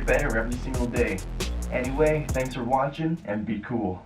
get better every single day. Anyway, thanks for watching and be cool.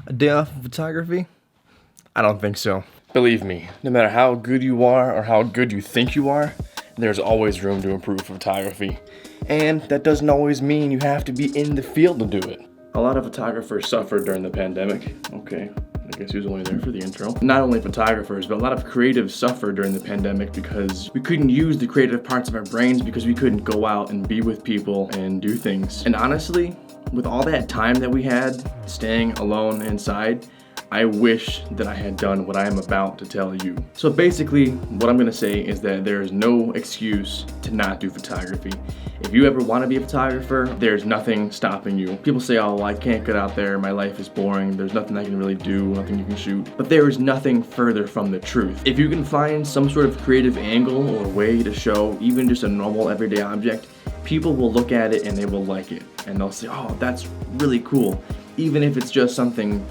A day off of photography? I don't think so. Believe me, no matter how good you are or how good you think you are, there's always room to improve photography. And that doesn't always mean you have to be in the field to do it. A lot of photographers suffered during the pandemic. Okay, I guess he was only there for the intro. Not only photographers, but a lot of creatives suffered during the pandemic because we couldn't use the creative parts of our brains because we couldn't go out and be with people and do things. And honestly, with all that time that we had staying alone inside, I wish that I had done what I am about to tell you. So basically, what I'm gonna say is that there is no excuse to not do photography. If you ever wanna be a photographer, there's nothing stopping you. People say, oh, well, I can't get out there, my life is boring, there's nothing I can really do, nothing you can shoot. But there is nothing further from the truth. If you can find some sort of creative angle or way to show even just a normal everyday object, people will look at it and they will like it. And they'll say, oh, that's really cool. Even if it's just something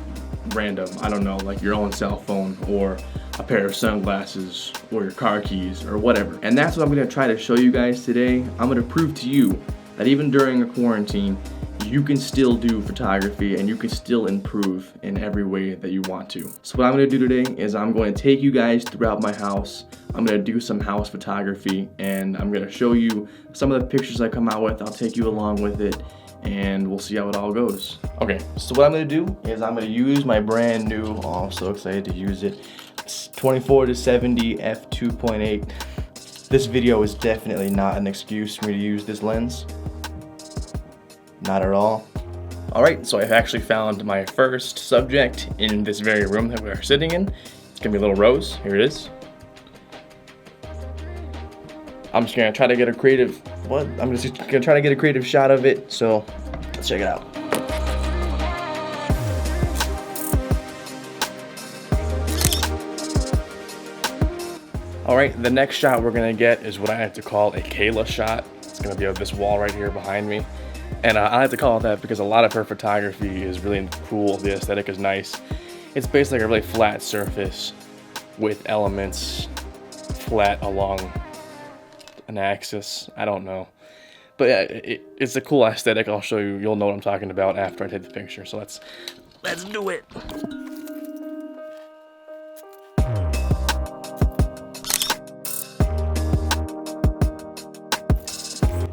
random, I don't know, like your own cell phone or a pair of sunglasses or your car keys or whatever. And that's what I'm gonna try to show you guys today. I'm gonna prove to you that even during a quarantine, you can still do photography and you can still improve in every way that you want to. So what I'm gonna do today is I'm going to take you guys throughout my house. I'm gonna do some house photography and I'm gonna show you some of the pictures I come out with. I'll take you along with it and we'll see how it all goes. Okay, so what I'm gonna do is I'm gonna use my brand new, oh, I'm so excited to use it, it's 24-70 f2.8. This video is definitely not an excuse for me to use this lens. Not at all. All right, so I've actually found my first subject in this very room that we are sitting in. It's gonna be a little rose. Here it is. I'm just gonna try to get a creative, I'm just gonna try to get a creative shot of it, so let's check it out. All right, the next shot we're gonna get is what I like to call a Kayla shot. It's gonna be of this wall right here behind me. And I like to call it that because a lot of her photography is really cool, the aesthetic is nice. It's basically like a really flat surface with elements flat along an axis, I don't know. But yeah, it's a cool aesthetic. I'll show you, you'll know what I'm talking about after I take the picture. So let's do it.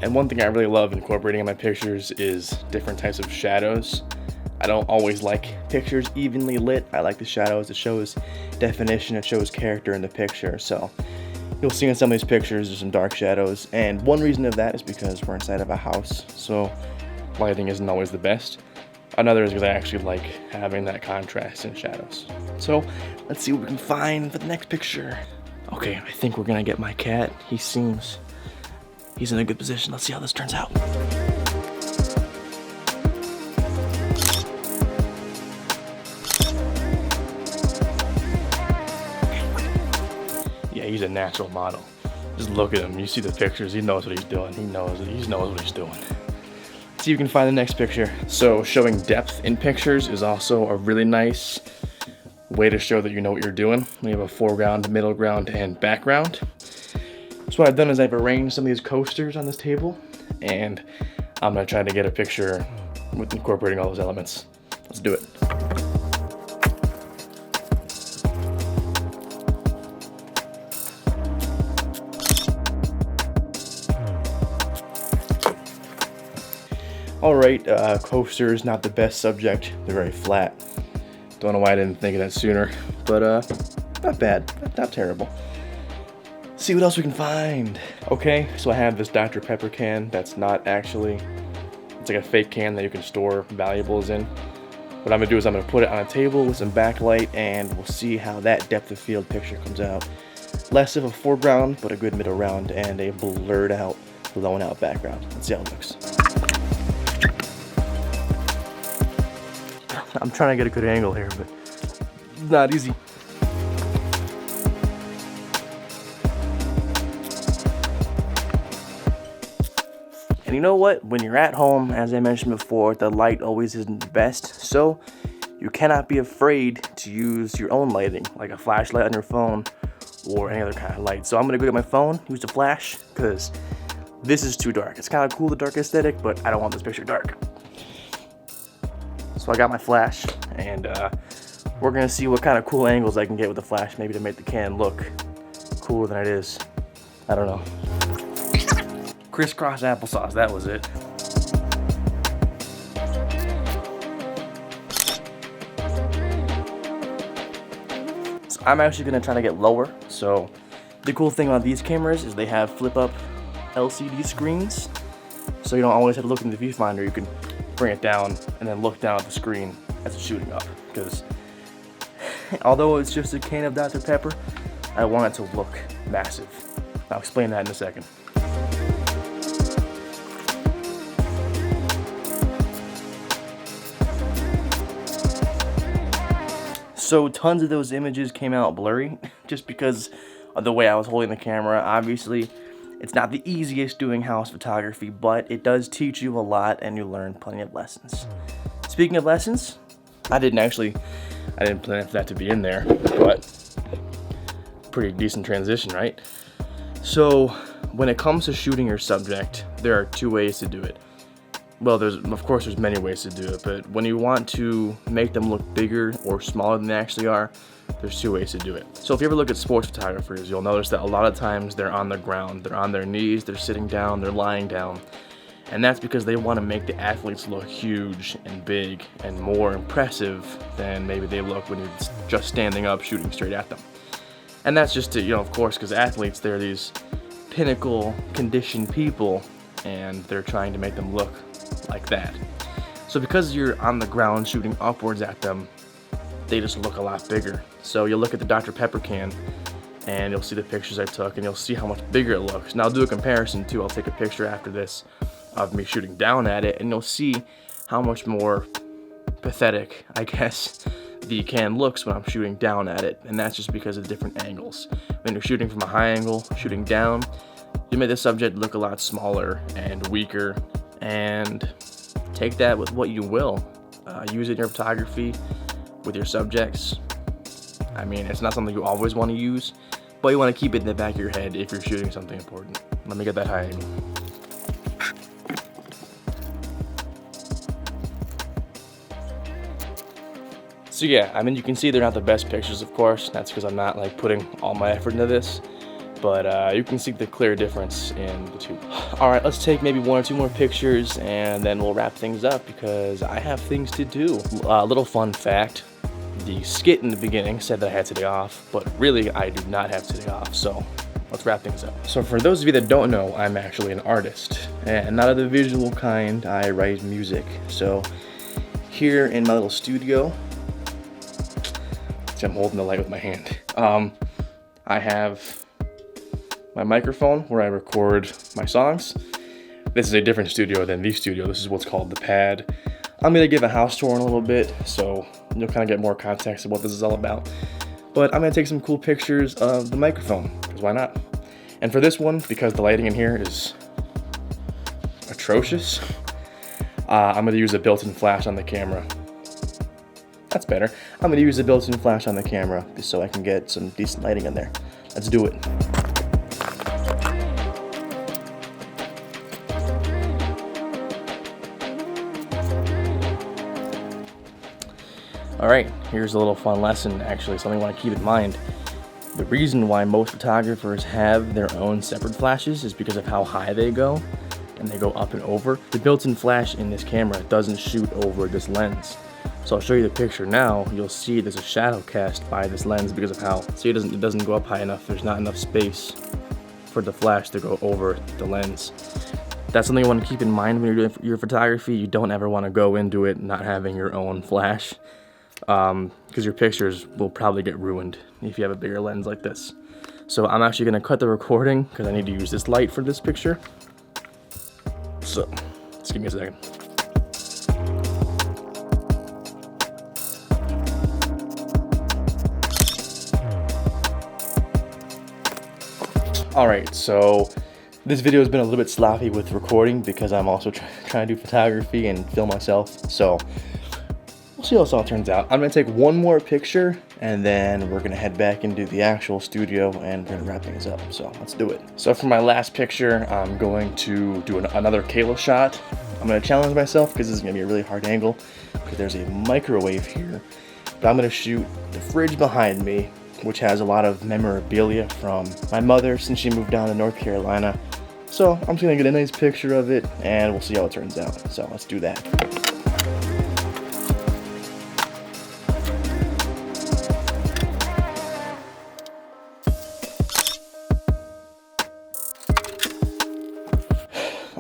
And one thing I really love incorporating in my pictures is different types of shadows. I don't always like pictures evenly lit. I like the shadows. It shows definition, it shows character in the picture. So you'll see in some of these pictures there's some dark shadows, and one reason of that is because we're inside of a house, so lighting isn't always the best. Another is because I actually like having that contrast in shadows. So let's see what we can find for the next picture. Okay, I think we're gonna get my cat. He's in a good position. Let's see how this turns out. Yeah, he's a natural model. Just look at him. You see the pictures. He knows what he's doing. He knows what he's doing. Let's see if we can find the next picture. So showing depth in pictures is also a really nice way to show that you know what you're doing. We have a foreground, middle ground, and background. So what I've done is I've arranged some of these coasters on this table, and I'm gonna try to get a picture with incorporating all those elements. Let's do it. All right, coasters, not the best subject. They're very flat. Don't know why I didn't think of that sooner, but not bad, not terrible. see what else we can find. Okay, so I have this Dr. Pepper can that's not actually, it's like a fake can that you can store valuables in. What I'm gonna do is I'm gonna put it on a table with some backlight, and we'll see how that depth of field picture comes out. Less of a foreground, but a good middle round, and a blurred out, blown out background. Let's see how it looks. I'm trying to get a good angle here, but it's not easy. And you know what? When you're at home, as I mentioned before, the light always isn't the best. So you cannot be afraid to use your own lighting, like a flashlight on your phone or any other kind of light. So I'm gonna go get my phone, use the flash, because this is too dark. It's kind of cool, the dark aesthetic, but I don't want this picture dark. So I got my flash, and we're gonna see what kind of cool angles I can get with the flash, maybe to make the can look cooler than it is. I don't know. Crisscross applesauce, that was it. So I'm actually gonna try to get lower. So the cool thing about these cameras is they have flip up LCD screens. So you don't always have to look in the viewfinder. You can bring it down and then look down at the screen as it's shooting up. Because although it's just a can of Dr. Pepper, I want it to look massive. I'll explain that in a second. So tons of those images came out blurry just because of the way I was holding the camera. Obviously, it's not the easiest doing house photography, but it does teach you a lot and you learn plenty of lessons. Speaking of lessons, I didn't plan for that to be in there, but pretty decent transition, right? So when it comes to shooting your subject, there are two ways to do it. Well, of course there's many ways to do it, but when you want to make them look bigger or smaller than they actually are, there's two ways to do it. So if you ever look at sports photographers, you'll notice that a lot of times they're on the ground, they're on their knees, they're sitting down, they're lying down. And that's because they want to make the athletes look huge and big and more impressive than maybe they look when you're just standing up shooting straight at them. And that's just to, of course, because athletes, they're these pinnacle conditioned people and they're trying to make them look like that. So because you're on the ground shooting upwards at them, they just look a lot bigger. So you'll look at the Dr. Pepper can and you'll see the pictures I took and you'll see how much bigger it looks. Now I'll do a comparison too. I'll take a picture after this of me shooting down at it and you'll see how much more pathetic, I guess, the can looks when I'm shooting down at it. And that's just because of different angles. When you're shooting from a high angle, shooting down, you make the subject look a lot smaller and weaker. And take that with what you will. Use it in your photography with your subjects. I mean, it's not something you always want to use, but you want to keep it in the back of your head if you're shooting something important. Let me get that high angle. So yeah, I mean, you can see they're not the best pictures, of course. That's because I'm not like putting all my effort into this. But you can see the clear difference in the two. All right, let's take maybe one or two more pictures and then we'll wrap things up because I have things to do. Little fun fact, the skit in the beginning said that I had today off, but really I do not have today off, so let's wrap things up. So for those of you that don't know, I'm actually an artist, and not of the visual kind. I write music. So here in my little studio, see, I'm holding the light with my hand. I have my microphone where I record my songs. This is a different studio than the studio. This is what's called the pad. I'm gonna give a house tour in a little bit, so you'll kind of get more context of what this is all about. But I'm gonna take some cool pictures of the microphone, because why not? And for this one, because the lighting in here is atrocious, I'm gonna use a built-in flash on the camera. That's better. I'm gonna use a built-in flash on the camera just so I can get some decent lighting in there. Let's do it. Alright, here's a little fun lesson, actually, something I want to keep in mind. The reason why most photographers have their own separate flashes is because of how high they go, and they go up and over. The built-in flash in this camera doesn't shoot over this lens. So I'll show you the picture now. You'll see there's a shadow cast by this lens because of how, see, it doesn't go up high enough. There's not enough space for the flash to go over the lens. That's something you want to keep in mind when you're doing your photography. You don't ever want to go into it not having your own flash, because your pictures will probably get ruined if you have a bigger lens like this. So I'm actually going to cut the recording because I need to use this light for this picture. So just give me a second. Alright, so this video has been a little bit sloppy with recording because I'm also trying to do photography and film myself. So we'll see how this all turns out. I'm going to take one more picture and then we're going to head back into the actual studio and we're going to wrap things up. So let's do it. So for my last picture, I'm going to do another Kalo shot. I'm going to challenge myself because this is going to be a really hard angle because there's a microwave here. But I'm going to shoot the fridge behind me, which has a lot of memorabilia from my mother since she moved down to North Carolina. So I'm just gonna get a nice picture of it and we'll see how it turns out. So let's do that.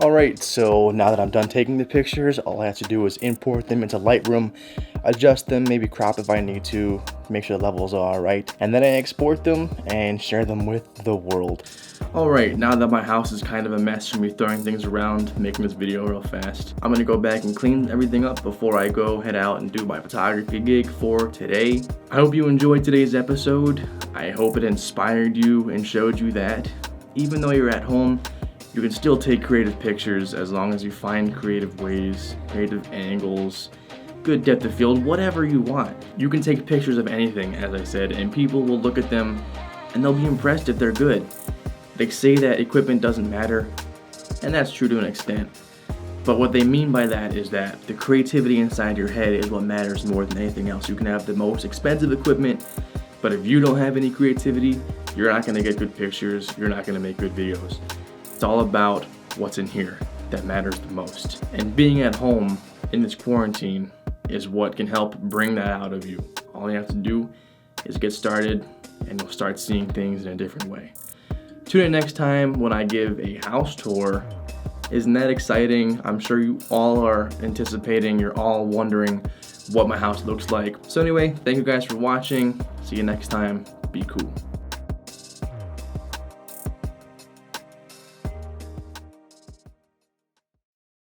Alright, so now that I'm done taking the pictures, all I have to do is import them into Lightroom, adjust them, maybe crop if I need to, make sure the levels are alright, and then I export them and share them with the world. Alright, now that my house is kind of a mess from me throwing things around, making this video real fast, I'm gonna go back and clean everything up before I go head out and do my photography gig for today. I hope you enjoyed today's episode. I hope it inspired you and showed you that even though you're at home, you can still take creative pictures as long as you find creative ways, creative angles, good depth of field, whatever you want. You can take pictures of anything, as I said, and people will look at them and they'll be impressed if they're good. They say that equipment doesn't matter, and that's true to an extent. But what they mean by that is that the creativity inside your head is what matters more than anything else. You can have the most expensive equipment, but if you don't have any creativity, you're not gonna get good pictures, you're not gonna make good videos. It's all about what's in here that matters the most. And being at home in this quarantine is what can help bring that out of you. All you have to do is get started and you'll start seeing things in a different way. Tune in next time when I give a house tour. Isn't that exciting? I'm sure you all are anticipating, you're all wondering what my house looks like. So anyway, thank you guys for watching. See you next time. Be cool.